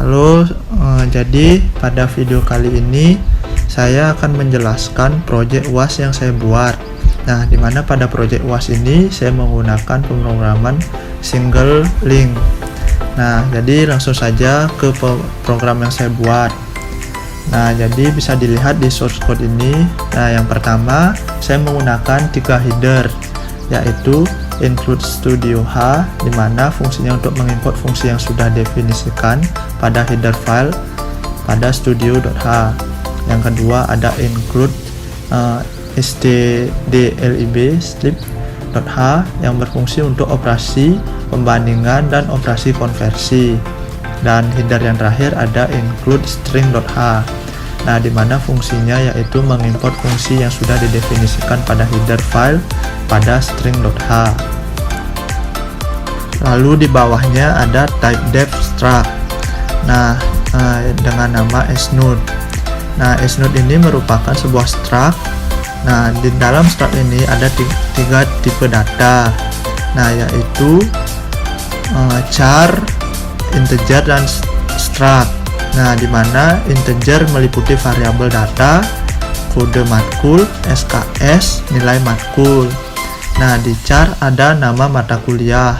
Halo, jadi pada video kali ini saya akan menjelaskan project UAS yang saya buat. Nah, dimana pada project UAS ini saya menggunakan pemrograman single link. Nah, jadi langsung saja ke program yang saya buat. Nah, jadi bisa dilihat di source code ini. Nah, yang pertama saya menggunakan 3 header, yaitu include studio H, dimana fungsinya untuk mengimport fungsi yang sudah definisikan pada header file pada studio.h. Yang kedua ada include stdlib slip.h yang berfungsi untuk operasi pembandingan dan operasi konversi. Dan header yang terakhir ada include string.h. Nah, dimana fungsinya yaitu mengimport fungsi yang sudah didefinisikan pada header file pada string.h. Lalu di bawahnya ada type def struct. Nah, dengan nama snode. Nah, snode ini merupakan sebuah struct. Nah, di dalam struct ini ada 3 tipe data. Nah, yaitu char, integer, dan struct. Nah, dimana integer meliputi variabel data, kode matkul, SKS, nilai matkul. Nah, di char ada nama mata kuliah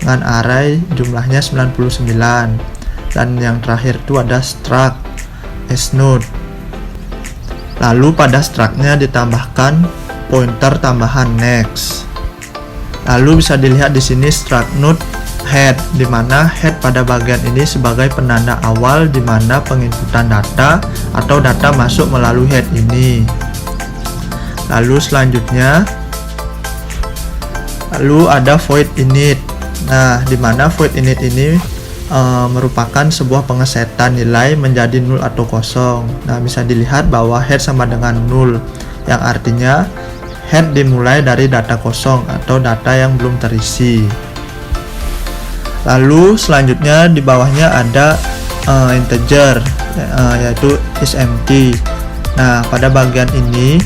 dengan array jumlahnya 99. Dan yang terakhir itu ada struct snode. Lalu pada struct-nya ditambahkan pointer tambahan next. Lalu bisa dilihat di sini struct node head, di mana head pada bagian ini sebagai penanda awal di mana penginputan data atau data masuk melalui head ini. Lalu selanjutnya ada void init. Nah, di mana void init ini merupakan sebuah pengesetan nilai menjadi 0 atau kosong. Nah, bisa dilihat bahwa head sama dengan 0, yang artinya head dimulai dari data kosong atau data yang belum terisi. Lalu selanjutnya di bawahnya ada integer, yaitu is empty. Nah, pada bagian ini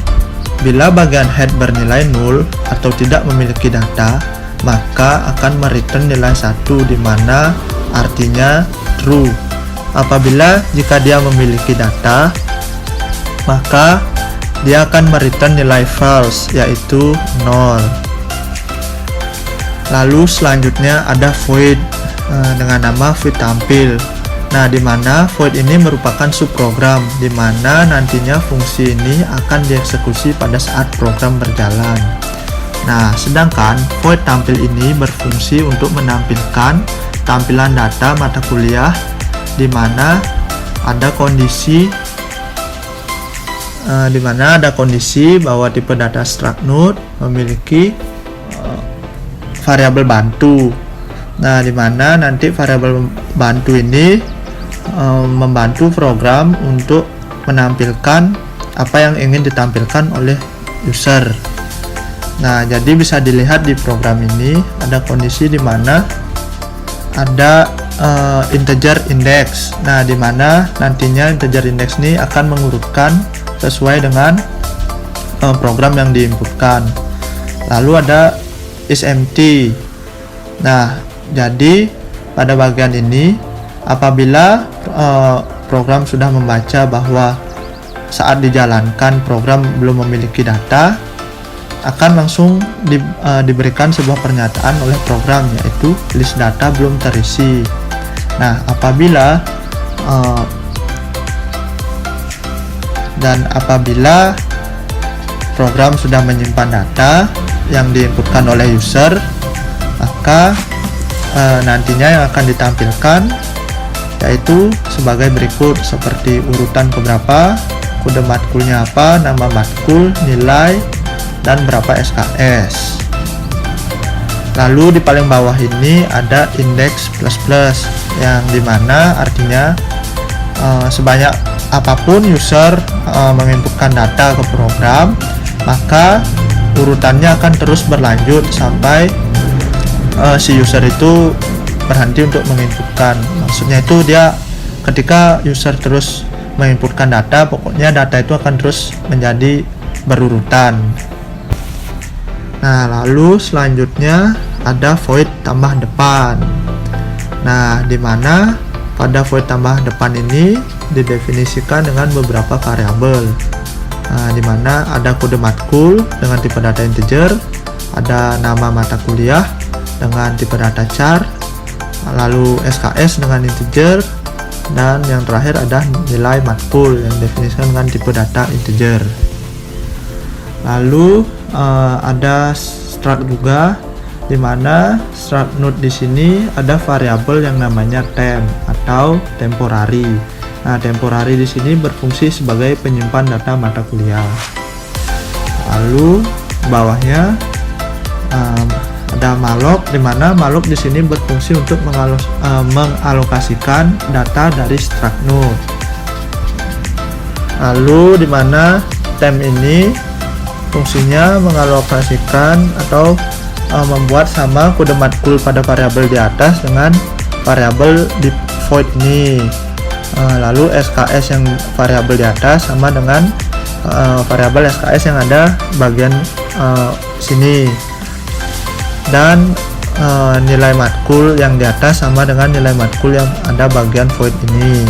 bila bagian head bernilai 0 atau tidak memiliki data, maka akan mereturn nilai 1, di mana artinya true. Apabila jika dia memiliki data, maka dia akan mereturn nilai false, yaitu 0. Lalu selanjutnya ada void dengan nama void tampil. Nah, di mana void ini merupakan subprogram, di mana nantinya fungsi ini akan dieksekusi pada saat program berjalan. Nah, sedangkan void tampil ini berfungsi untuk menampilkan tampilan data mata kuliah, di mana ada kondisi bahwa tipe data struct node memiliki variabel bantu. Nah, di mana nanti variabel bantu ini membantu program untuk menampilkan apa yang ingin ditampilkan oleh user. Nah, jadi bisa dilihat di program ini ada kondisi di mana ada integer index. Nah, di mana nantinya integer index ini akan mengurutkan sesuai dengan program yang diinputkan. Lalu ada is empty. Nah, jadi pada bagian ini apabila program sudah membaca bahwa saat dijalankan program belum memiliki data, akan langsung diberikan sebuah pernyataan oleh program, yaitu list data belum terisi. Nah, apabila program sudah menyimpan data yang diinputkan oleh user, maka nantinya yang akan ditampilkan yaitu sebagai berikut, seperti urutan keberapa, kode matkulnya apa, nama matkul, nilai, dan berapa SKS. Lalu di paling bawah ini ada index plus plus, yang dimana artinya sebanyak apapun user menginputkan data ke program, maka urutannya akan terus berlanjut sampai si user itu berhenti untuk menginputkan. Maksudnya itu dia ketika user terus menginputkan data, pokoknya data itu akan terus menjadi berurutan. Nah, lalu selanjutnya ada void tambah depan. Nah, di mana pada void tambah depan ini didefinisikan dengan beberapa variabel, di mana ada kode matkul dengan tipe data integer, ada nama mata kuliah dengan tipe data char, lalu SKS dengan integer, dan yang terakhir ada nilai matkul yang didefinisikan dengan tipe data integer. Lalu ada struct juga, di mana struct node di sini ada variabel yang namanya temp atau temporary. Nah, temporary di sini berfungsi sebagai penyimpan data mata kuliah. Lalu bawahnya ada malloc, di mana malloc di sini berfungsi untuk mengalokasikan data dari struct node. Lalu di mana temp ini fungsinya mengalokasikan atau membuat sama kode matkul pada variabel di atas dengan variabel di void ini. Lalu SKS yang variabel di atas sama dengan variabel SKS yang ada bagian sini, dan nilai matkul yang di atas sama dengan nilai matkul yang ada bagian void ini.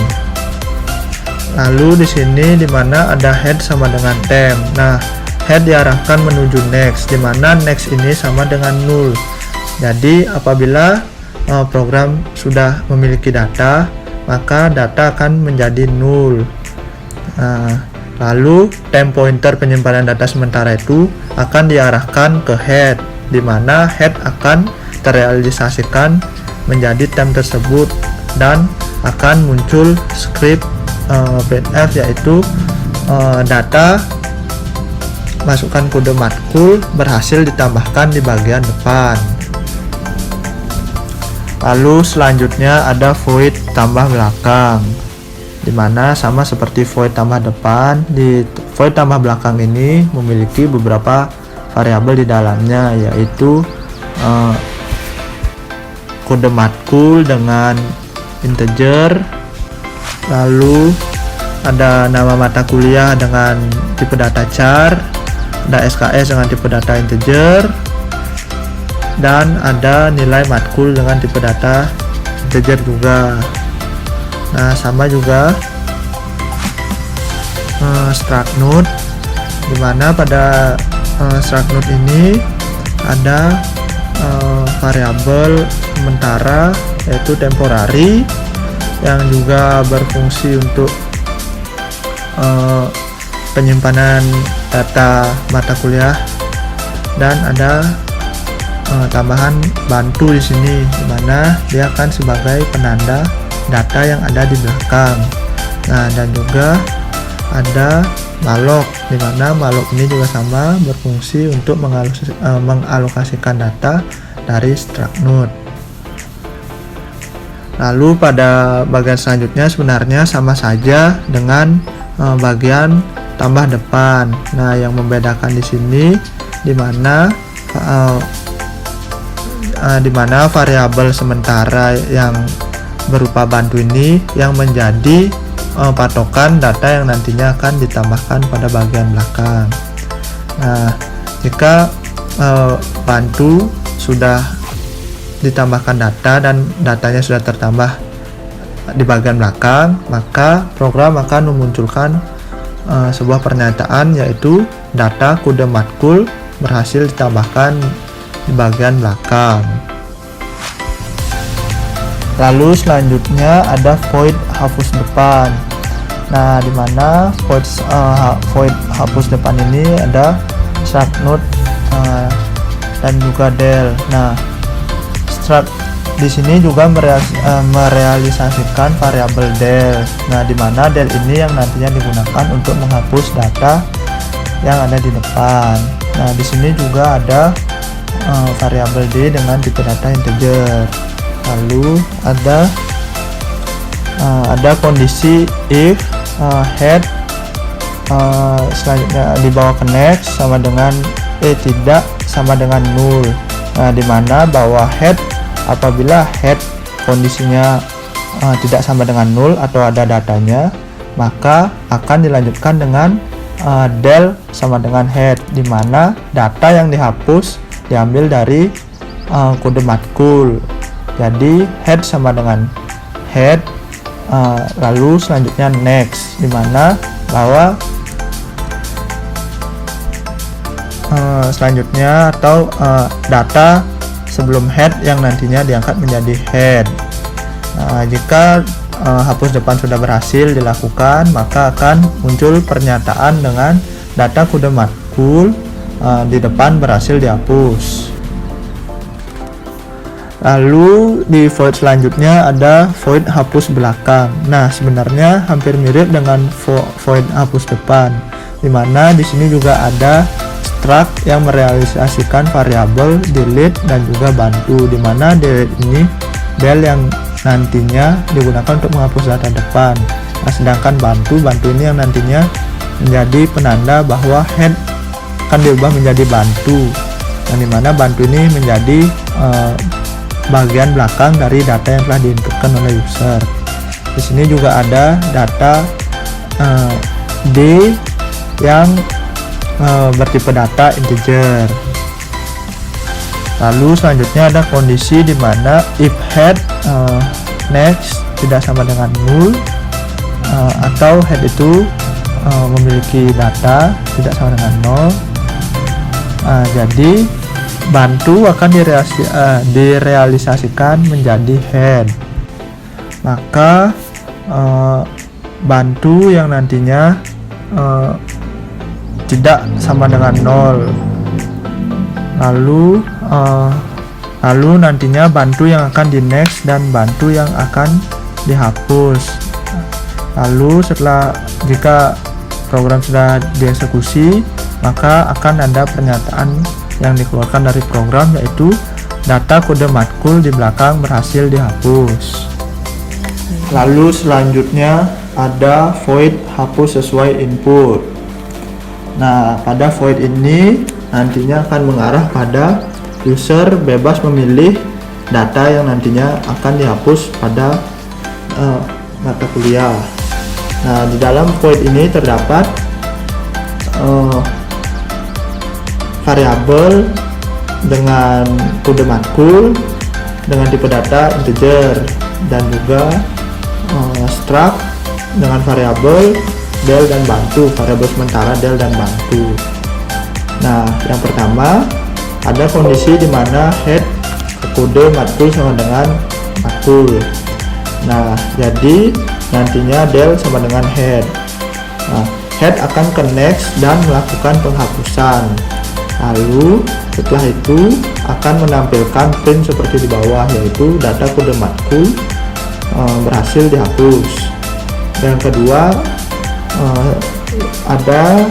Lalu di sini dimana ada head sama dengan temp. Nah, head diarahkan menuju next, dimana next ini sama dengan null. Jadi apabila program sudah memiliki data, maka data akan menjadi null. Lalu temp pointer penyimpanan data sementara itu akan diarahkan ke head, dimana head akan terrealisasikan menjadi temp tersebut, dan akan muncul script printf, yaitu data masukkan kode matkul berhasil ditambahkan di bagian depan. Lalu selanjutnya ada void tambah belakang, dimana sama seperti void tambah depan. Di void tambah belakang ini memiliki beberapa variabel di dalamnya, yaitu kode matkul dengan integer, lalu ada nama mata kuliah dengan tipe data char, ada SKS dengan tipe data integer, dan ada nilai matkul dengan tipe data integer juga. Nah, sama juga struct node, dimana pada struct node ini ada variabel sementara yaitu temporary yang juga berfungsi untuk penyimpanan data mata kuliah, dan ada tambahan bantu di sini, dimana dia akan sebagai penanda data yang ada di belakang. Nah, dan juga ada malloc, dimana malloc ini juga sama berfungsi untuk mengalokasikan data dari struct node. Lalu pada bagian selanjutnya sebenarnya sama saja dengan bagian tambah depan. Nah, yang membedakan di sini dimana variabel sementara yang berupa bantu ini yang menjadi patokan data yang nantinya akan ditambahkan pada bagian belakang. Nah, jika bantu sudah ditambahkan data dan datanya sudah tertambah di bagian belakang, maka program akan memunculkan sebuah pernyataan, yaitu data kode matkul berhasil ditambahkan di bagian belakang. Lalu selanjutnya ada void hapus depan. Nah, dimana void hapus depan ini ada struct node dan juga del. Nah, struct di sini juga merealisasikan variabel del. Nah, dimana del ini yang nantinya digunakan untuk menghapus data yang ada di depan. Nah, di sini juga ada variabel d dengan tipe data integer. Lalu ada kondisi if head selanjutnya dibawa ke next sama dengan tidak sama dengan null. Nah, dimana bahwa head apabila head kondisinya tidak sama dengan null atau ada datanya, maka akan dilanjutkan dengan del sama dengan head, dimana data yang dihapus diambil dari kode matkul. Jadi head sama dengan head Lalu selanjutnya next, dimana bahwa selanjutnya atau data sebelum head yang nantinya diangkat menjadi head. Jika hapus depan sudah berhasil dilakukan, maka akan muncul pernyataan dengan data kode matkul di depan berhasil dihapus. Lalu di void selanjutnya ada void hapus belakang. Nah, sebenarnya hampir mirip dengan void hapus depan, dimana di sini juga ada struct yang merealisasikan variabel delete dan juga bantu, dimana delete ini del yang nantinya digunakan untuk menghapus data depan. Nah, sedangkan bantu ini yang nantinya menjadi penanda bahwa head akan diubah menjadi bantu, dan dimana bantu ini menjadi bagian belakang dari data yang telah diinputkan oleh user. Di sini juga ada data D yang bertipe data integer. Lalu selanjutnya ada kondisi di mana if head next tidak sama dengan null, atau head itu memiliki data tidak sama dengan 0. Jadi bantu akan direalisasikan menjadi head. Maka bantu yang nantinya tidak sama dengan 0, lalu nantinya bantu yang akan di next dan bantu yang akan dihapus. Lalu jika program sudah dieksekusi, maka akan ada pernyataan yang dikeluarkan dari program, yaitu data kode matkul di belakang berhasil dihapus. Lalu selanjutnya ada void hapus sesuai input. Nah, pada void ini nantinya akan mengarah pada user bebas memilih data yang nantinya akan dihapus pada mata kuliah. Nah, di dalam void ini terdapat variabel dengan kode matkul dengan tipe data integer, dan juga struct dengan variabel del dan bantu, variabel sementara del dan bantu. Nah, yang pertama ada kondisi di mana head kode matkul sama dengan matkul. Nah, jadi nantinya del sama dengan head. Nah, head akan ke next dan melakukan penghapusan. Lalu setelah itu akan menampilkan print seperti di bawah, yaitu data kode matkul berhasil dihapus. Dan yang kedua ada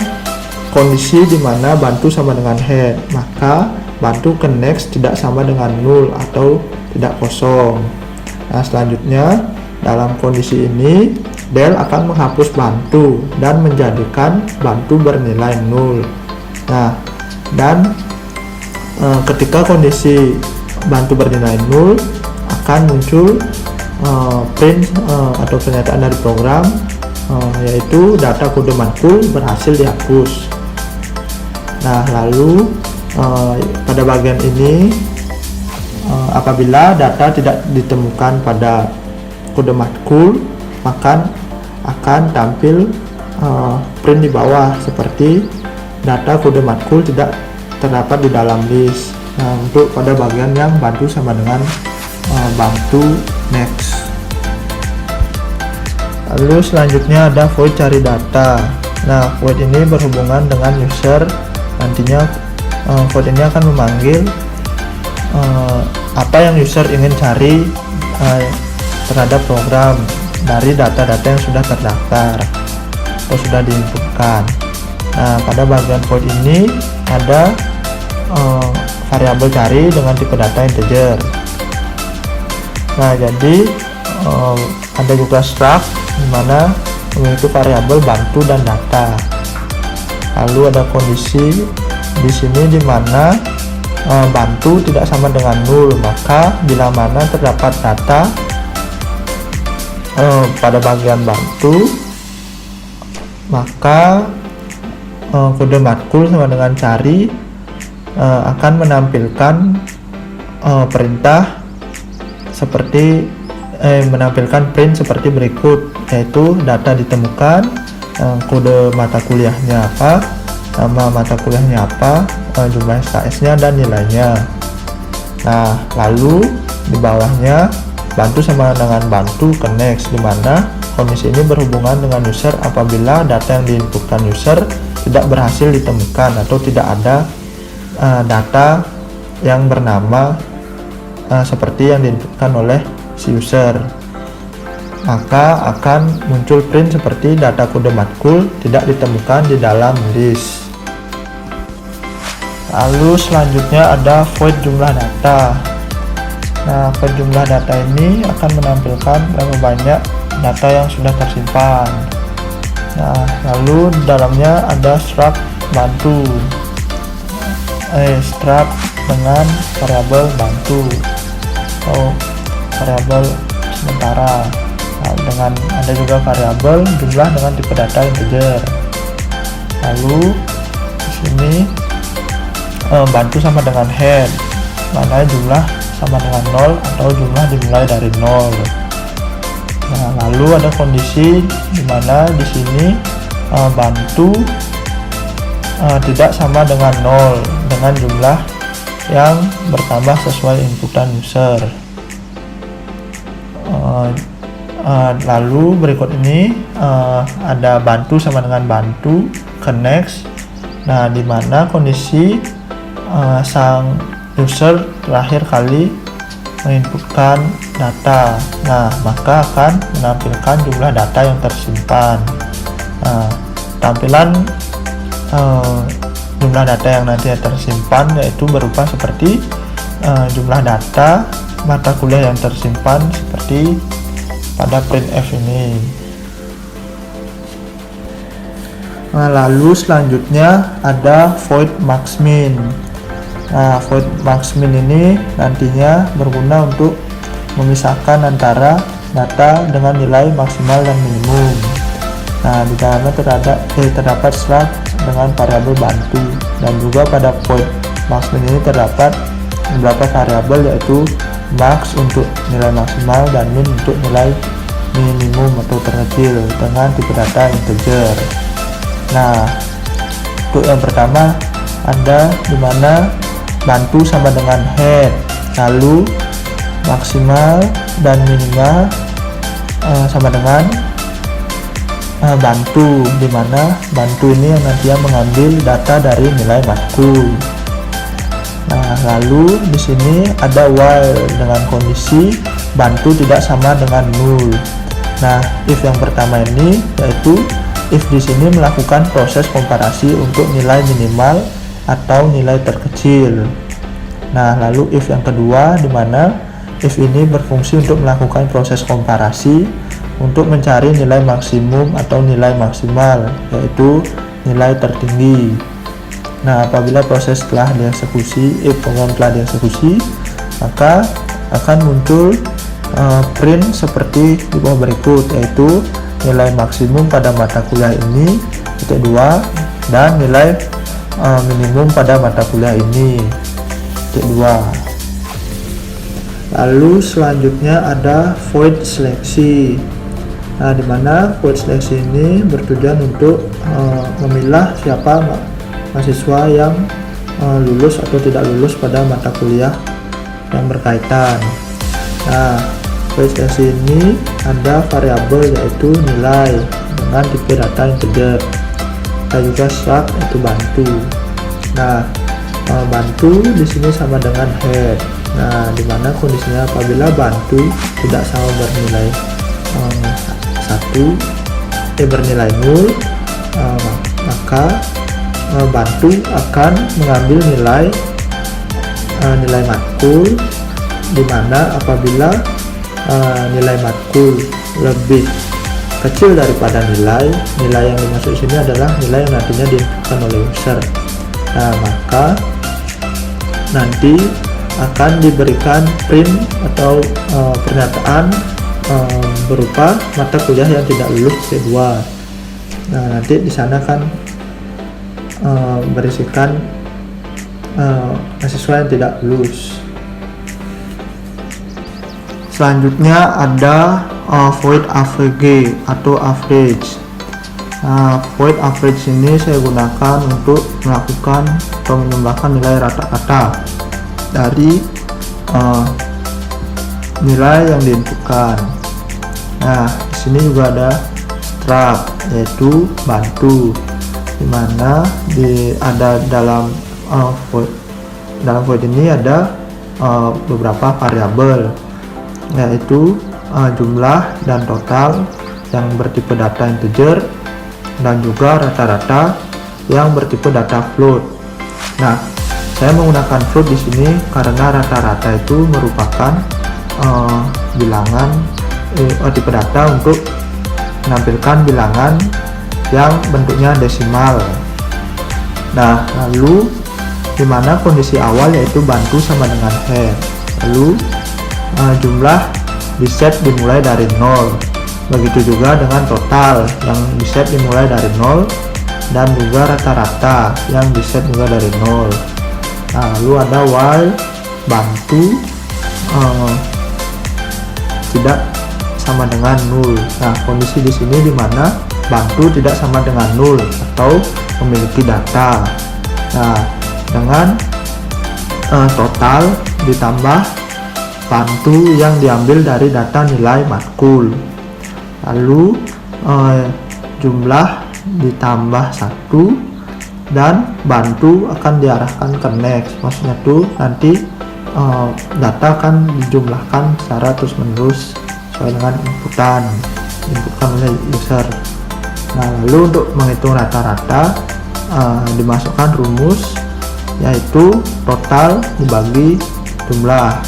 kondisi di mana bantu sama dengan head, maka bantu ke next tidak sama dengan null atau tidak kosong. Nah, selanjutnya dalam kondisi ini del akan menghapus bantu dan menjadikan bantu bernilai null. Nah, dan ketika kondisi bantu bernilai null akan muncul print atau pernyataan dari program, yaitu data kode matkul berhasil dihapus. Nah, lalu pada bagian ini apabila data tidak ditemukan pada kode matkul, maka akan tampil print di bawah seperti data kode matkul tidak terdapat di dalam list. Nah, untuk pada bagian yang bantu sama dengan bantu next. Lalu selanjutnya ada void cari data. Nah, void ini berhubungan dengan user. Nantinya void ini akan memanggil apa yang user ingin cari terhadap program dari data-data yang sudah terdaftar atau sudah diinputkan. Nah, pada bagian void ini ada variabel cari dengan tipe data integer. Nah, jadi ada juga struct di mana memiliki variabel bantu dan data. Lalu ada kondisi di sini di mana bantu tidak sama dengan null, maka bila mana terdapat data pada bagian bantu, maka kode matkul sama dengan cari akan menampilkan perintah seperti menampilkan print seperti berikut, yaitu data ditemukan, kode mata kuliahnya apa, nama mata kuliahnya apa, jumlah SKS-nya dan nilainya. Nah, lalu di bawahnya bantu sama dengan bantu connect, di mana kondisi ini berhubungan dengan user apabila data yang diinputkan user tidak berhasil ditemukan atau tidak ada data yang bernama seperti yang diinputkan oleh si user, maka akan muncul print seperti data kode matkul tidak ditemukan di dalam list. Lalu selanjutnya ada void jumlah data. Nah, void jumlah data ini akan menampilkan berapa banyak data yang sudah tersimpan. Nah, lalu di dalamnya ada struct bantu, struct dengan variabel bantu atau variabel sementara. Nah, dengan ada juga variabel jumlah dengan tipe data integer. Lalu di sini bantu sama dengan head, mana jumlah sama dengan 0 atau jumlah dimulai dari 0. Nah, lalu ada kondisi di mana di sini bantu tidak sama dengan 0 dengan jumlah yang bertambah sesuai inputan user. Lalu berikut ini ada bantu sama dengan bantu connect. Nah, di mana kondisi sang user terakhir kali menginputkan data, nah maka akan menampilkan jumlah data yang tersimpan. Tampilan jumlah data yang nantinya tersimpan yaitu berupa seperti jumlah data mata kuliah yang tersimpan seperti pada printf ini. Nah, lalu selanjutnya ada void max-min. Nah, void max-min ini nantinya berguna untuk memisahkan antara data dengan nilai maksimal dan minimum. Nah, di dalamnya terdapat struct dengan variabel bantu, dan juga pada void max-min ini terdapat beberapa variabel yaitu max untuk nilai maksimal dan min untuk nilai minimum atau terkecil dengan tipe data integer. Nah, untuk yang pertama ada dimana bantu sama dengan head, lalu maksimal dan minimal sama dengan bantu, dimana bantu ini yang nantinya mengambil data dari nilai matkul. Nah, lalu di sini ada while dengan kondisi bantu tidak sama dengan null. Nah, if yang pertama ini yaitu if di sini melakukan proses komparasi untuk nilai minimal atau nilai terkecil. Nah, lalu if yang kedua di mana if ini berfungsi untuk melakukan proses komparasi untuk mencari nilai maksimum atau nilai maksimal, yaitu nilai tertinggi. Nah, apabila proses telah dieksekusi, if program telah dieksekusi, maka akan muncul print seperti di bawah berikut, yaitu nilai maksimum pada mata kuliah ini titik 2 dan nilai minimum pada mata kuliah ini titik 2. Lalu selanjutnya ada void seleksi. Nah, dimana void seleksi ini bertujuan untuk memilah siapa mahasiswa yang lulus atau tidak lulus pada mata kuliah yang berkaitan. Nah, void seleksi ini ada variabel yaitu nilai dengan tipe data integer. Ada juga struct yaitu bantu. Nah, bantu di sini sama dengan head. Nah, dimana kondisinya apabila bantu tidak sama bernilai bernilai 0, maka bantu akan mengambil nilai matkul, dimana apabila nilai matkul lebih kecil daripada nilai yang dimaksud sini adalah nilai yang nantinya diinputkan oleh user. Nah, maka nanti akan diberikan print atau pernyataan berupa mata kuliah yang tidak lulus C2. Nah, nanti di sana kan berisikan mahasiswa yang tidak lulus. selanjutnya ada void AVG atau average. Nah, void average ini saya gunakan untuk melakukan atau menambahkan nilai rata-rata dari nilai yang diinputkan. Nah, di sini juga ada struct, yaitu bantu, dimana ada dalam void ini ada beberapa variabel, yaitu jumlah dan total yang bertipe data integer, dan juga rata-rata yang bertipe data float. Nah, saya menggunakan float di sini karena rata-rata itu merupakan bilangan tipe data untuk menampilkan bilangan yang bentuknya desimal. Nah, lalu dimana kondisi awal yaitu bantu sama dengan head, lalu jumlah diset dimulai dari 0. Begitu juga dengan total yang diset dimulai dari 0, dan juga rata-rata yang diset juga dari 0. Nah, lalu ada while bantu tidak sama dengan 0. Nah, kondisi di sini dimana bantu tidak sama dengan 0 atau memiliki data. Nah, dengan total ditambah bantu yang diambil dari data nilai matkul, lalu jumlah ditambah 1, dan bantu akan diarahkan ke next. Maksudnya tuh nanti data akan dijumlahkan secara terus menerus sesuai dengan inputan oleh user. Nah, lalu untuk menghitung rata-rata dimasukkan rumus, yaitu total dibagi jumlah.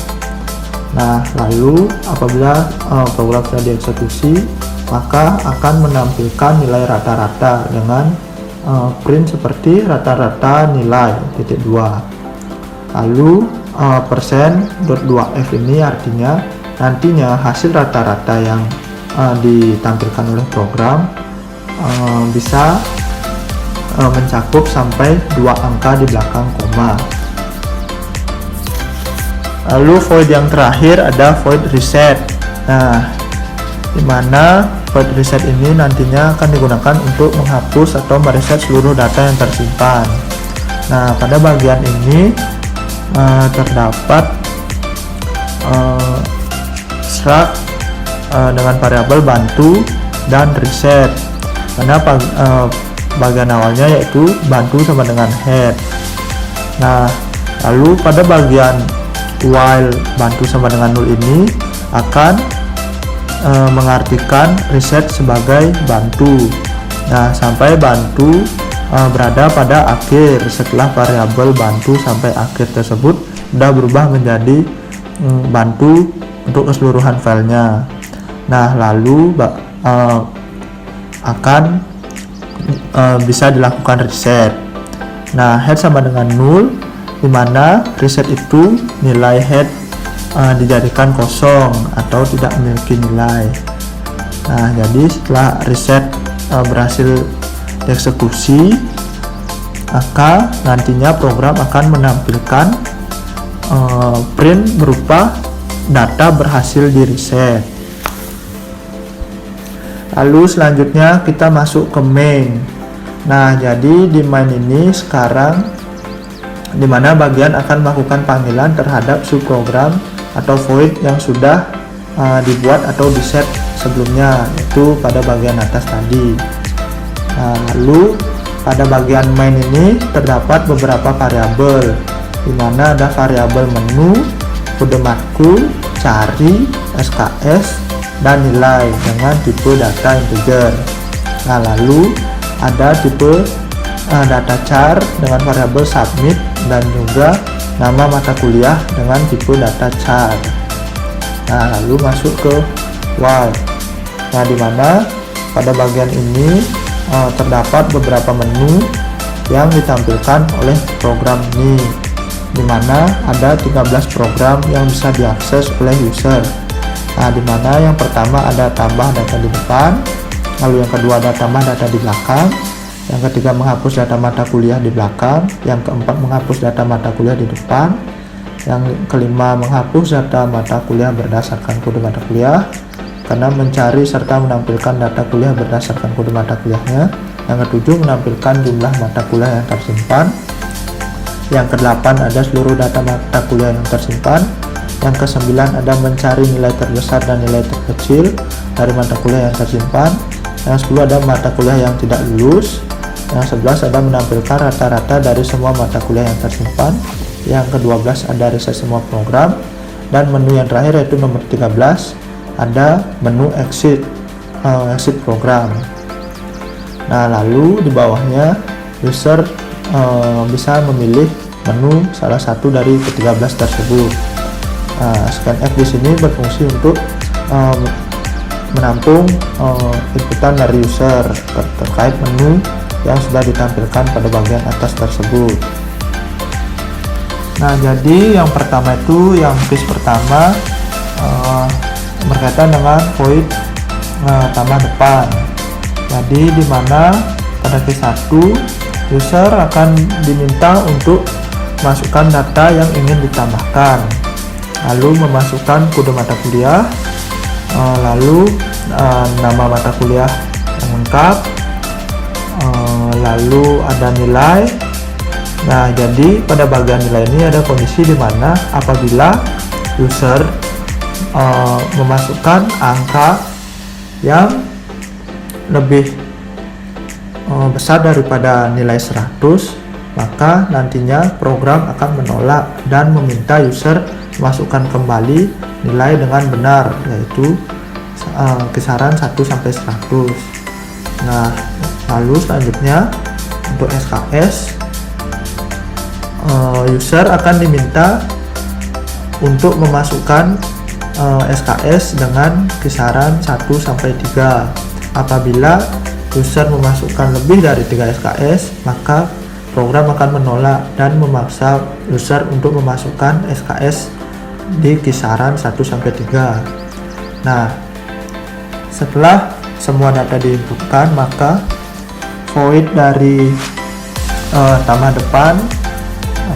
Nah, lalu apabila program sudah dieksekusi, maka akan menampilkan nilai rata-rata dengan print seperti rata-rata nilai titik 2. Lalu %.2f ini artinya nantinya hasil rata-rata yang ditampilkan oleh program bisa mencakup sampai 2 angka di belakang koma. Lalu void yang terakhir ada void reset. Nah, dimana void reset ini nantinya akan digunakan untuk menghapus atau mereset seluruh data yang tersimpan. Nah, pada bagian ini terdapat struct dengan variabel bantu dan reset. Karena bagian awalnya yaitu bantu sama dengan head. Nah, lalu pada bagian while bantu sama dengan 0 ini akan mengartikan reset sebagai bantu. Nah, sampai bantu berada pada akhir setelah variabel bantu sampai akhir tersebut sudah berubah menjadi bantu untuk keseluruhan filenya. Nah, lalu akan bisa dilakukan reset. Nah, head sama dengan 0, dimana reset itu nilai head dijadikan kosong atau tidak memiliki nilai. Nah, jadi setelah reset berhasil dieksekusi, maka nantinya program akan menampilkan print berupa data berhasil di reset. Lalu selanjutnya kita masuk ke main. Nah, jadi di main ini sekarang dimana bagian akan melakukan panggilan terhadap subprogram atau void yang sudah dibuat atau diset sebelumnya, yaitu pada bagian atas tadi. Nah, lalu pada bagian main ini terdapat beberapa variabel, dimana ada variabel menu, kode matkul, cari, SKS, dan nilai dengan tipe data integer. Nah, lalu ada tipe data char dengan variabel submit, dan juga nama mata kuliah dengan tipe data char. Nah, lalu masuk ke while. Nah, dimana pada bagian ini terdapat beberapa menu yang ditampilkan oleh program ini, dimana ada 13 program yang bisa diakses oleh user. Nah, dimana yang pertama ada tambah data di depan, lalu yang kedua ada tambah data di belakang, yang ketiga menghapus data mata kuliah di belakang, yang keempat menghapus data mata kuliah di depan, Yang kelima, menghapus data mata kuliah berdasarkan kode mata kuliah, karena mencari serta menampilkan data kuliah berdasarkan kode mata kuliahnya. Yang ketujuh, menampilkan jumlah mata kuliah yang tersimpan. Yang kedelapan, ada seluruh data mata kuliah yang tersimpan. Yang kesembilan, ada mencari nilai terbesar dan nilai terkecil dari mata kuliah yang tersimpan. Yang 10, ada mata kuliah yang tidak lulus. Yang 11, ada menampilkan rata-rata dari semua mata kuliah yang tersimpan. Yang ke-12, ada riset semua program. Dan menu yang terakhir yaitu nomor 13, ada menu exit program. Nah, lalu di bawahnya user bisa memilih menu salah satu dari ke-13 tersebut. Scan F di sini berfungsi untuk menampung inputan dari user terkait menu yang sudah ditampilkan pada bagian atas tersebut. Nah, jadi yang pertama itu, yang case pertama berkaitan dengan void tambah depan. Jadi di mana pada case 1 user akan diminta untuk masukkan data yang ingin ditambahkan, lalu memasukkan kode mata kuliah, lalu nama mata kuliah yang lengkap, lalu ada nilai. Nah, jadi pada bagian nilai ini ada kondisi di mana apabila user memasukkan angka yang lebih besar daripada nilai 100, maka nantinya program akan menolak dan meminta user masukkan kembali nilai dengan benar, yaitu kisaran 1 sampai 100. Nah, lalu selanjutnya untuk SKS, user akan diminta untuk memasukkan SKS dengan kisaran 1 sampai 3. Apabila user memasukkan lebih dari 3 SKS, maka program akan menolak dan memaksa user untuk memasukkan SKS di kisaran 1 sampai 3. Nah, setelah semua data diinputkan, maka void dari tambah depan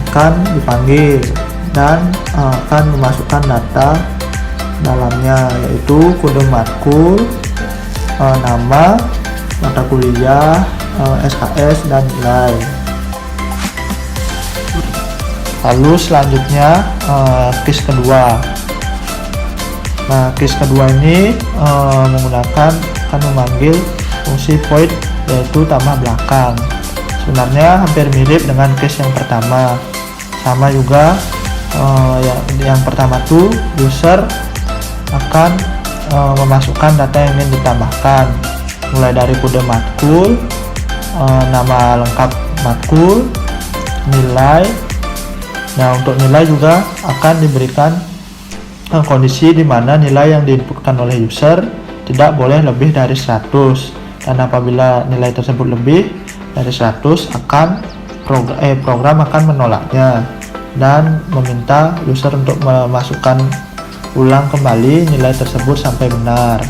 akan dipanggil dan akan memasukkan data dalamnya, yaitu kode matkul, nama, mata kuliah, SKS, dan nilai. Lalu selanjutnya case kedua. Nah, case kedua ini akan memanggil fungsi void, yaitu tambah belakang. Sebenarnya hampir mirip dengan case yang pertama, sama juga. Yang pertama tuh user akan memasukkan data yang ingin ditambahkan, mulai dari kode matkul, nama lengkap matkul, nilai. Nah, untuk nilai juga akan diberikan kondisi di mana nilai yang diinputkan oleh user tidak boleh lebih dari 100, dan apabila nilai tersebut lebih dari 100 program akan menolaknya dan meminta user untuk memasukkan ulang kembali nilai tersebut sampai benar.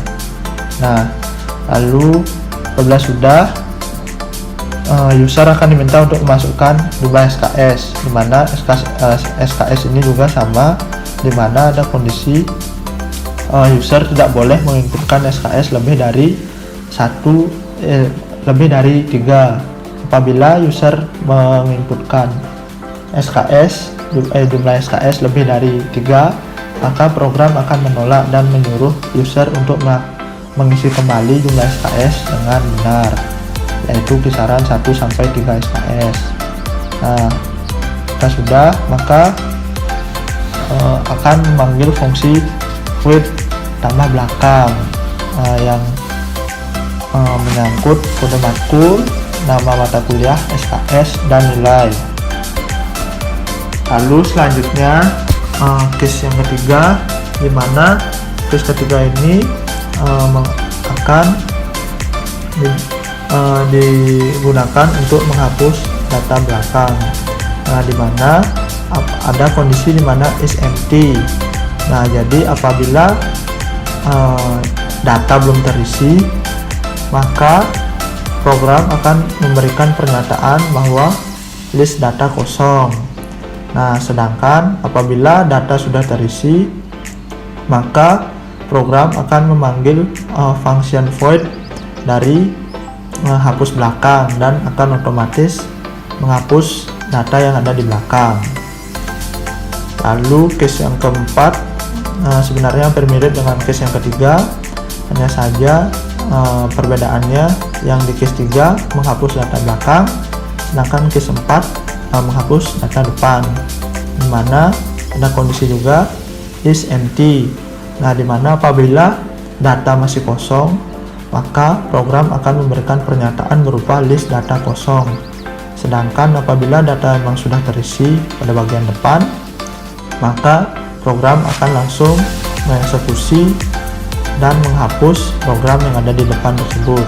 Nah, lalu apabila sudah, user akan diminta untuk memasukkan jumlah SKS, di mana SKS ini juga sama, di mana ada kondisi user tidak boleh menginputkan SKS lebih dari 3. Apabila user menginputkan jumlah SKS lebih dari 3, maka program akan menolak dan menyuruh user untuk mengisi kembali jumlah SKS dengan benar, yaitu kisaran 1 sampai 3 SKS. Nah, jika sudah, maka akan memanggil fungsi void tambah belakang yang menyangkut kode matkul, nama mata kuliah, SKS, dan nilai. Lalu selanjutnya case yang ketiga, di mana case ketiga ini akan digunakan untuk menghapus data belakang. Nah, di mana ada kondisi di mana is empty. Nah, jadi apabila data belum terisi, maka program akan memberikan pernyataan bahwa list data kosong. Nah, sedangkan apabila data sudah terisi, maka program akan memanggil function void dari hapus belakang dan akan otomatis menghapus data yang ada di belakang. Lalu case yang keempat sebenarnya hampir mirip dengan case yang ketiga, hanya saja perbedaannya yang di case 3 menghapus data belakang, sedangkan case 4 menghapus data depan, dimana ada kondisi juga is empty. Nah, dimana apabila data masih kosong, maka program akan memberikan pernyataan berupa list data kosong. Sedangkan apabila data memang sudah terisi pada bagian depan, maka program akan langsung mengeksekusi dan menghapus program yang ada di depan tersebut.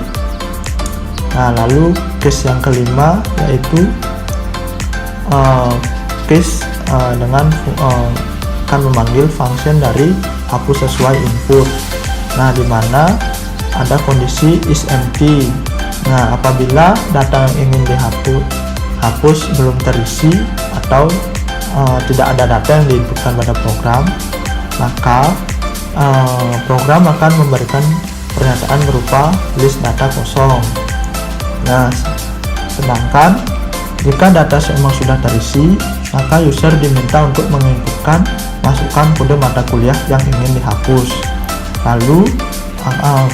Nah, lalu case yang kelima yaitu case dengan akan memanggil function dari hapus sesuai input. Nah, dimana ada kondisi is empty. Nah, apabila data yang ingin dihapus belum terisi atau tidak ada data yang diinputkan pada program, maka program akan memberikan pernyataan berupa list data kosong. Nah, sedangkan jika data memang sudah terisi, maka user diminta untuk menginputkan masukkan kode mata kuliah yang ingin dihapus. Lalu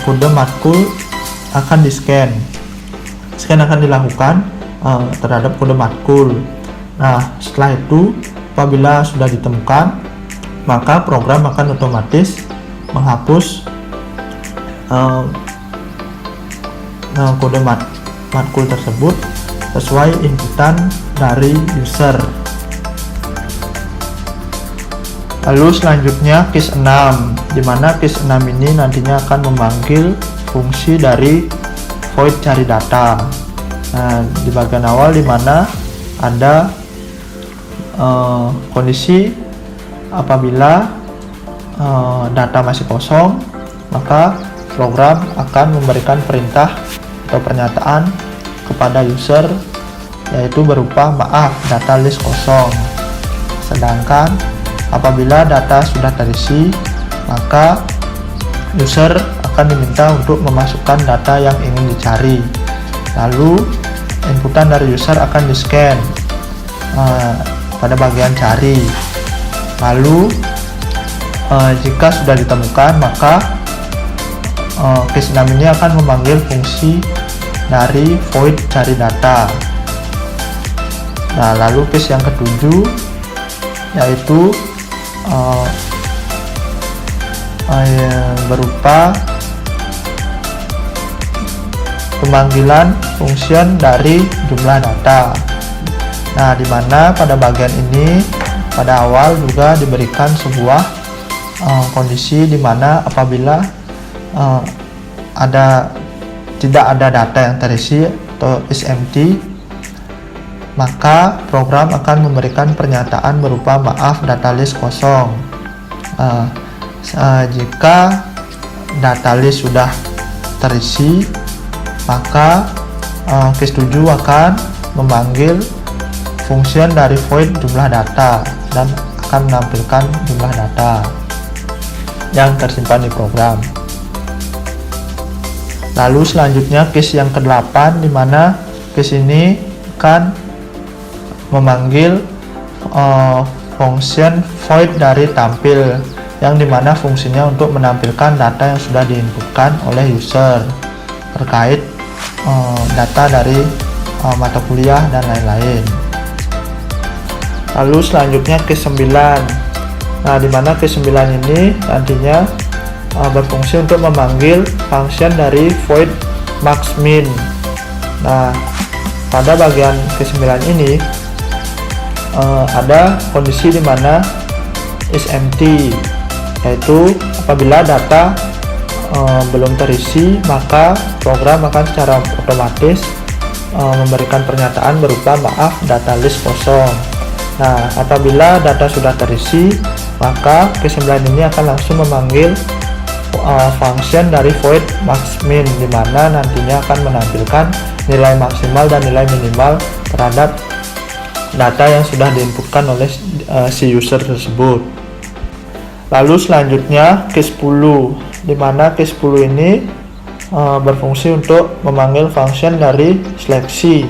kode matkul akan di-scan. Scan akan dilakukan terhadap kode matkul. Nah, setelah itu apabila sudah ditemukan, maka program akan otomatis menghapus kode matkul tersebut sesuai inputan dari user. Lalu selanjutnya case 6, dimana case 6 ini nantinya akan memanggil fungsi dari void cari data. Nah, di bagian awal dimana ada kondisi apabila data masih kosong, maka program akan memberikan perintah atau pernyataan kepada user yaitu berupa maaf data list kosong. Sedangkan apabila data sudah terisi, maka user akan diminta untuk memasukkan data yang ingin dicari. Lalu inputan dari user akan di-scan pada bagian cari. Lalu jika sudah ditemukan, maka case 6 ini akan memanggil fungsi dari void cari data. Nah, lalu case yang ketujuh yaitu berupa pemanggilan function dari jumlah data. Nah, dimana pada bagian ini pada awal juga diberikan sebuah kondisi dimana apabila tidak ada data yang terisi atau is empty, maka program akan memberikan pernyataan berupa maaf data list kosong. Jika data list sudah terisi, maka case 7 akan memanggil function dari void jumlah data dan akan menampilkan jumlah data yang tersimpan di program. Lalu selanjutnya case yang ke-8, di mana case ini akan memanggil function void dari tampil, yang dimana fungsinya untuk menampilkan data yang sudah diinputkan oleh user terkait data dari mata kuliah dan lain-lain. Lalu selanjutnya case 9. Nah, dimana case 9 ini nantinya berfungsi untuk memanggil function dari void max min. Nah, pada bagian case 9 ini ada kondisi di mana is empty, yaitu apabila data belum terisi, maka program akan secara otomatis memberikan pernyataan berupa maaf data list kosong. Nah, apabila data sudah terisi, maka case 9 ini akan langsung memanggil function dari void max min, di mana nantinya akan menampilkan nilai maksimal dan nilai minimal terhadap data yang sudah diinputkan oleh si user tersebut. Lalu selanjutnya case 10, di mana case 10 ini berfungsi untuk memanggil function dari seleksi,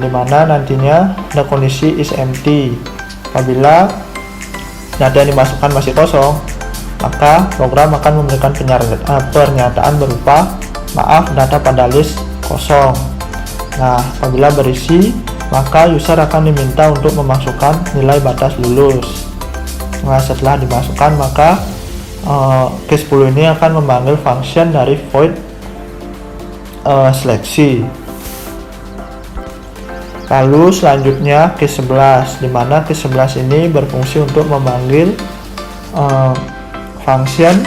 di mana nantinya ada kondisi is empty. Apabila data yang dimasukkan masih kosong, maka program akan memberikan pernyataan berupa maaf, data pada list kosong. Nah, apabila berisi, maka user akan diminta untuk memasukkan nilai batas lulus. Nah, setelah dimasukkan, maka case 10 ini akan memanggil function dari void seleksi. Lalu selanjutnya case 11, di mana case 11 ini berfungsi untuk memanggil function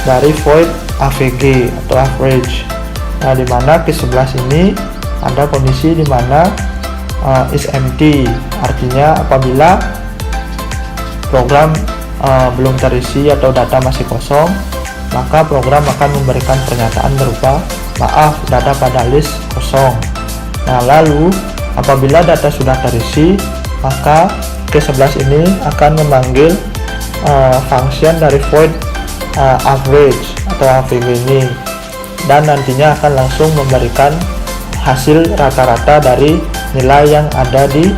dari void avg atau average. Nah, di mana case 11 ini ada kondisi di mana is empty, artinya apabila program belum terisi atau data masih kosong, maka program akan memberikan pernyataan berupa maaf, data pada list kosong. Nah, lalu apabila data sudah terisi, maka case 11 ini akan memanggil function dari void average atau avg ini, dan nantinya akan langsung memberikan hasil rata-rata dari nilai yang ada di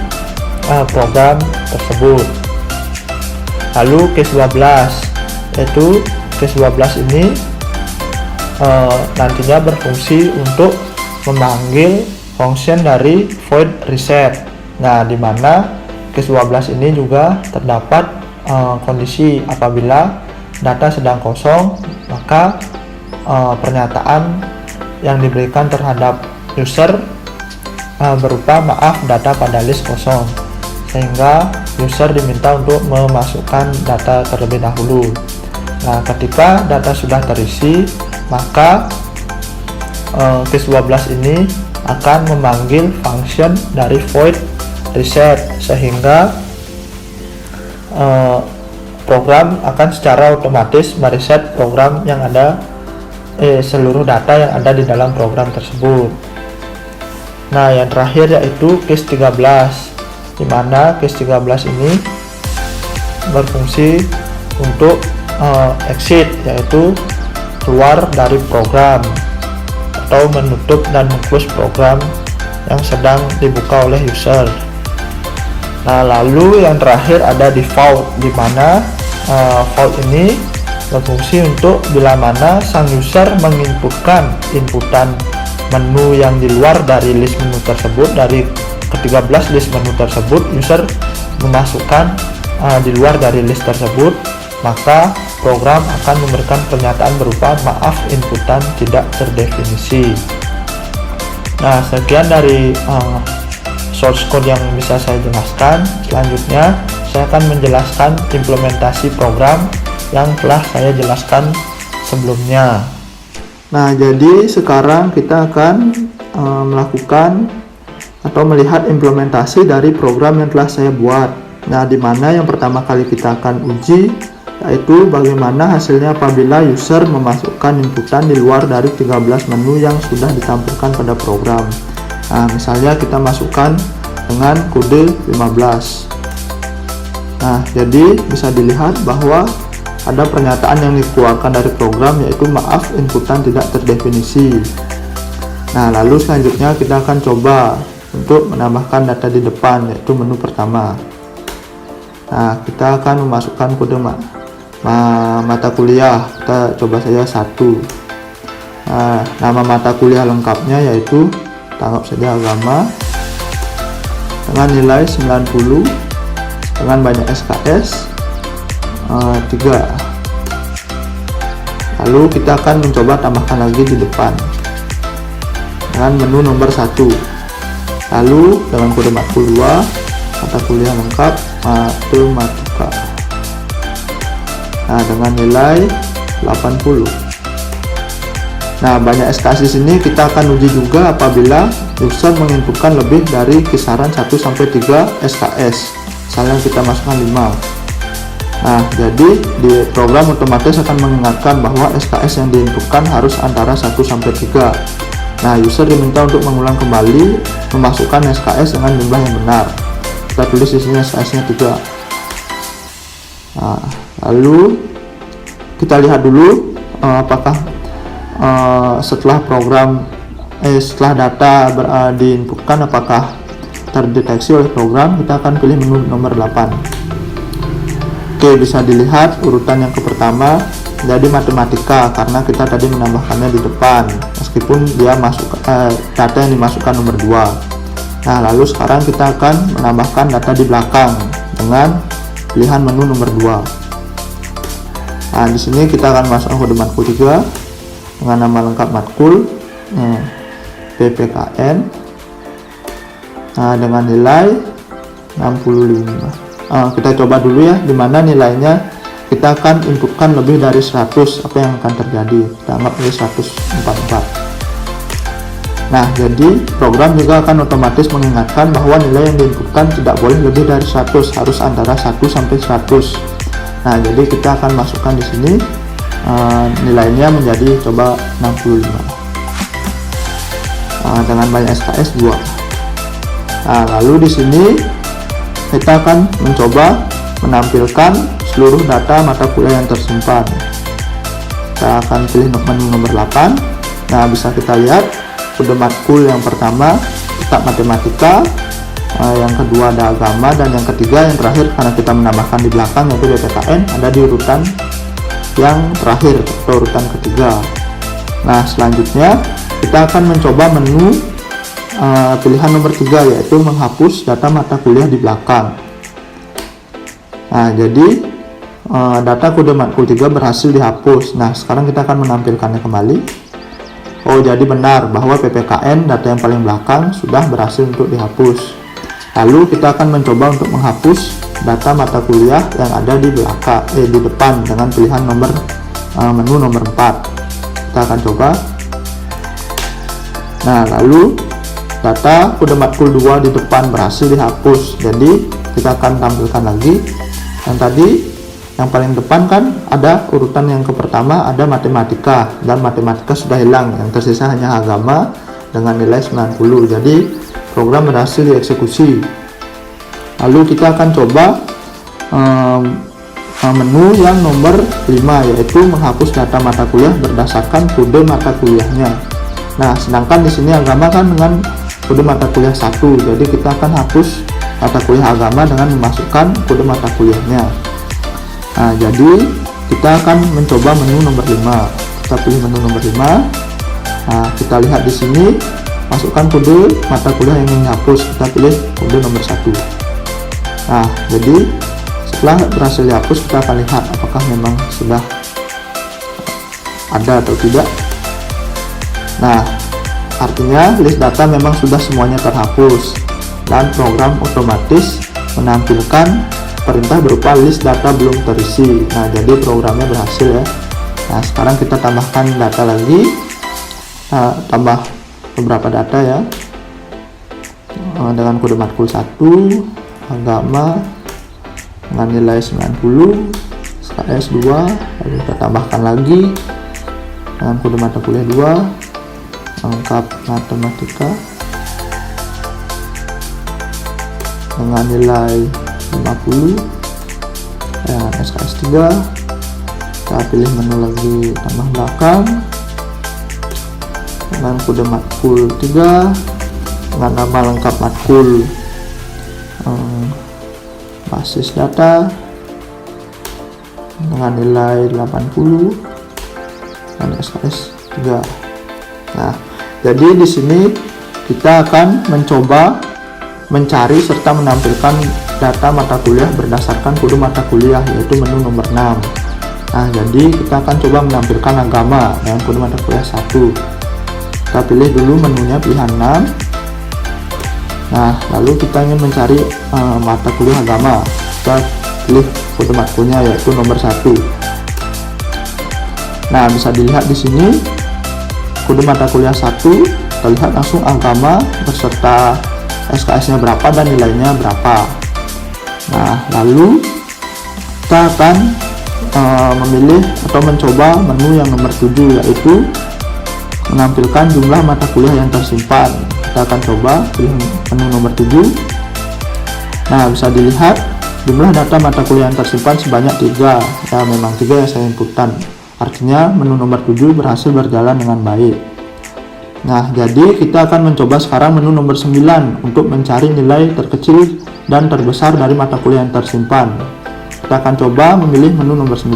program tersebut. Lalu case 12, yaitu case 12 ini nantinya berfungsi untuk memanggil function dari void reset. Nah, di mana case 12 ini juga terdapat kondisi apabila data sedang kosong, maka pernyataan yang diberikan terhadap user berupa maaf, data pada list kosong, sehingga user diminta untuk memasukkan data terlebih dahulu. Nah, ketika data sudah terisi, maka case 12 ini akan memanggil function dari void reset, sehingga program akan secara otomatis mereset program yang ada seluruh data yang ada di dalam program tersebut. Nah, yang terakhir yaitu case 13, di mana case 13 ini berfungsi untuk exit, yaitu keluar dari program atau menutup dan meng-close program yang sedang dibuka oleh user. Nah, lalu yang terakhir ada default, di mana default ini berfungsi untuk bila mana sang user menginputkan inputan menu yang di luar dari list menu tersebut. Dari ke-13 list menu tersebut, user memasukkan di luar dari list tersebut, maka program akan memberikan pernyataan berupa maaf, inputan tidak terdefinisi. Nah, sekian dari source code yang bisa saya jelaskan. Selanjutnya saya akan menjelaskan implementasi program yang telah saya jelaskan sebelumnya. Nah, jadi sekarang kita akan melakukan atau melihat implementasi dari program yang telah saya buat. Nah, di mana yang pertama kali kita akan uji yaitu bagaimana hasilnya apabila user memasukkan inputan di luar dari 13 menu yang sudah ditampilkan pada program. Nah, misalnya kita masukkan dengan kode 15. Nah, jadi bisa dilihat bahwa ada pernyataan yang dikeluarkan dari program, yaitu maaf, inputan tidak terdefinisi. Nah, lalu selanjutnya kita akan coba untuk menambahkan data di depan, yaitu menu pertama. Nah, kita akan memasukkan kode mata kuliah. Kita coba saja 1. Nah, nama mata kuliah lengkapnya yaitu, tangkap saja agama, dengan nilai 90, dengan banyak SKS 3. Lalu kita akan mencoba tambahkan lagi di depan dengan menu nomor 1. Lalu dengan kode matkul 2, mata kuliah lengkap matematika, nah dengan nilai 80. Nah, banyak SKS di sini kita akan uji juga apabila user menginputkan lebih dari kisaran 1-3 SKS. Misalnya kita masukkan 5. Nah, jadi di program otomatis akan mengingatkan bahwa SKS yang diinputkan harus antara 1-3. Nah, user diminta untuk mengulang kembali memasukkan SKS dengan jumlah yang benar. kita tulis di sini SKS-nya 3. Nah, lalu kita lihat dulu apakah setelah data diinputkan apakah terdeteksi oleh program. Kita akan pilih menu nomor 8. Oke, bisa dilihat urutan yang pertama jadi matematika karena kita tadi menambahkannya di depan meskipun dia data yang dimasukkan nomor 2. Nah, lalu sekarang kita akan menambahkan data di belakang dengan pilihan menu nomor 2. Nah, di sini kita akan masukkan kode matkul 3 dengan nama lengkap matkul PPKN dengan nilai 65. Kita coba dulu ya, dimana nilainya kita akan inputkan lebih dari 100. Apa yang akan terjadi? Kita anggap ini 144. Nah, jadi program juga akan otomatis mengingatkan bahwa nilai yang diinputkan tidak boleh lebih dari 100, harus antara 1 sampai 100. Nah, jadi kita akan masukkan di sini nilainya menjadi coba 65 dengan banyak SKS 2. Nah, lalu di sini kita akan mencoba menampilkan seluruh data mata kuliah yang tersimpan. Kita akan pilih menu nomor 8. Nah, bisa kita lihat kode matkul yang pertama tetap matematika, yang kedua ada agama, dan yang ketiga yang terakhir karena kita menambahkan di belakang yaitu PPKN ada di urutan yang terakhir atau urutan ketiga. Nah, selanjutnya kita akan mencoba menu pilihan nomor 3 yaitu menghapus data mata kuliah di belakang. Nah, jadi data kode matkul 3 berhasil dihapus. Nah, sekarang kita akan menampilkannya kembali. Oh, jadi benar bahwa PPKN data yang paling belakang sudah berhasil untuk dihapus. Lalu kita akan mencoba untuk menghapus data mata kuliah yang ada di belakang di depan dengan pilihan menu nomor 4. Kita akan coba. Nah, lalu data kode matkul 2 di depan berhasil dihapus. Jadi kita akan tampilkan lagi. Yang tadi yang paling depan kan ada urutan yang pertama ada matematika, dan matematika sudah hilang, yang tersisa hanya agama dengan nilai 90. Jadi program berhasil dieksekusi. Lalu kita akan coba menu yang nomor 5 yaitu menghapus data mata kuliah berdasarkan kode mata kuliahnya. Nah, sedangkan di sini agama kan dengan kode mata kuliah 1, jadi kita akan hapus mata kuliah agama dengan memasukkan kode mata kuliahnya. Nah, jadi kita akan mencoba menu nomor 5. Kita pilih menu nomor 5. Nah, kita lihat di sini masukkan kode mata kuliah yang ingin dihapus. Kita pilih kode nomor 1. Nah, jadi setelah berhasil dihapus kita akan lihat apakah memang sudah ada atau tidak. Nah, artinya list data memang sudah semuanya terhapus dan program otomatis menampilkan perintah berupa list data belum terisi. Nah, jadi programnya berhasil ya. Nah, sekarang kita tambahkan data lagi, tambah beberapa data ya, dengan kode matkul 1, agama dengan nilai 90, SKS 2, lalu kita tambahkan lagi dengan kode mata kuliah 2, lengkap matematika dengan nilai 50, SKS 3. Kita pilih menu lagi tambah belakang dengan kode matkul 3 dengan nama lengkap matkul basis data dengan nilai 80 dan SKS 3. Nah, jadi di sini kita akan mencoba mencari serta menampilkan data mata kuliah berdasarkan kode mata kuliah yaitu menu nomor 6. Nah, jadi kita akan coba menampilkan agama dengan kode mata kuliah 1. Kita pilih dulu menunya pilihan 6. Nah, lalu kita ingin mencari mata kuliah agama. Kita pilih kode matkulnya yaitu nomor 1. Nah, bisa dilihat di sini kode mata kuliah 1, kita lihat langsung agama beserta SKS-nya berapa dan nilainya berapa. Nah, lalu kita akan memilih atau mencoba menu yang nomor 7 yaitu menampilkan jumlah mata kuliah yang tersimpan. Kita akan coba pilih menu nomor 7. Nah, bisa dilihat jumlah data mata kuliah yang tersimpan sebanyak 3. Ya, memang 3 yang saya inputkan. Artinya menu nomor 7 berhasil berjalan dengan baik. Nah, jadi kita akan mencoba sekarang menu nomor 9 untuk mencari nilai terkecil dan terbesar dari mata kuliah yang tersimpan. Kita akan coba memilih menu nomor 9.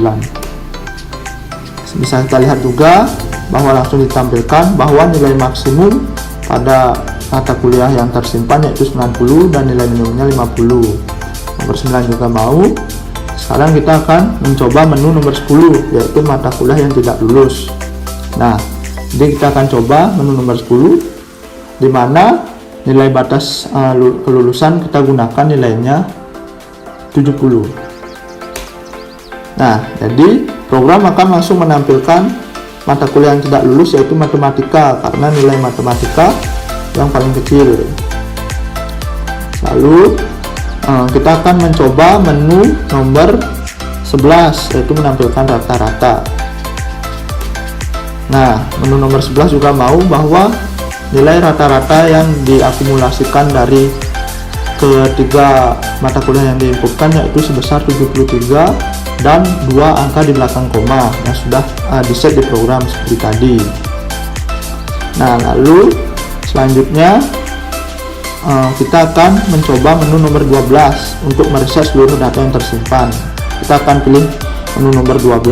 Bisa kita lihat juga bahwa langsung ditampilkan bahwa nilai maksimum pada mata kuliah yang tersimpan yaitu 90 dan nilai minimumnya 50. Nomor 9 juga mau. Sekarang kita akan mencoba menu nomor 10 yaitu mata kuliah yang tidak lulus. Nah, jadi kita akan coba menu nomor 10 di mana nilai batas kelulusan kita gunakan nilainya 70. Nah, jadi program akan langsung menampilkan mata kuliah yang tidak lulus yaitu matematika karena nilai matematika yang paling kecil. Lalu kita akan mencoba menu nomor 11 yaitu menampilkan rata-rata. Nah, menu nomor 11 juga mau bahwa nilai rata-rata yang diakumulasikan dari ketiga mata kuliah yang diinputkan yaitu sebesar 73 dan 2 angka di belakang koma yang sudah di-set di program seperti tadi. Nah, lalu selanjutnya kita akan mencoba menu nomor 12 untuk mereset seluruh data yang tersimpan. Kita akan pilih menu nomor 12.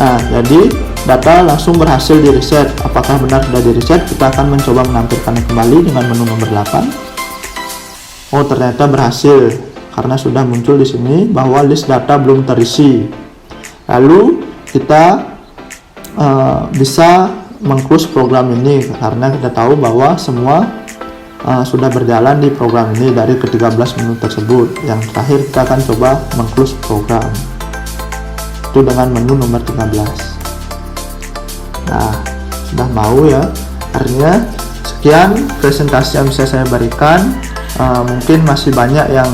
Nah, jadi data langsung berhasil di reset. Apakah benar sudah di reset? Kita akan mencoba menampilkannya kembali dengan menu nomor 8. Oh, ternyata berhasil karena sudah muncul di sini bahwa list data belum terisi. Lalu kita bisa meng-close program ini karena kita tahu bahwa semua sudah berjalan di program ini dari ke-13 menu tersebut. Yang terakhir kita akan coba meng-close program itu dengan menu nomor 13. Nah, sudah mau ya. Artinya sekian presentasi yang bisa saya berikan. Mungkin masih banyak yang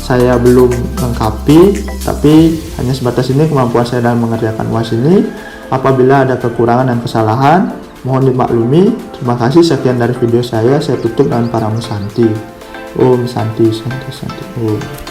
saya belum lengkapi, tapi hanya sebatas ini kemampuan saya dalam mengerjakan UAS ini. Apabila ada kekurangan dan kesalahan, mohon dimaklumi. Terima kasih. Sekian dari video saya tutup dengan para Santi. Om Santi, Santi, Santi. Om.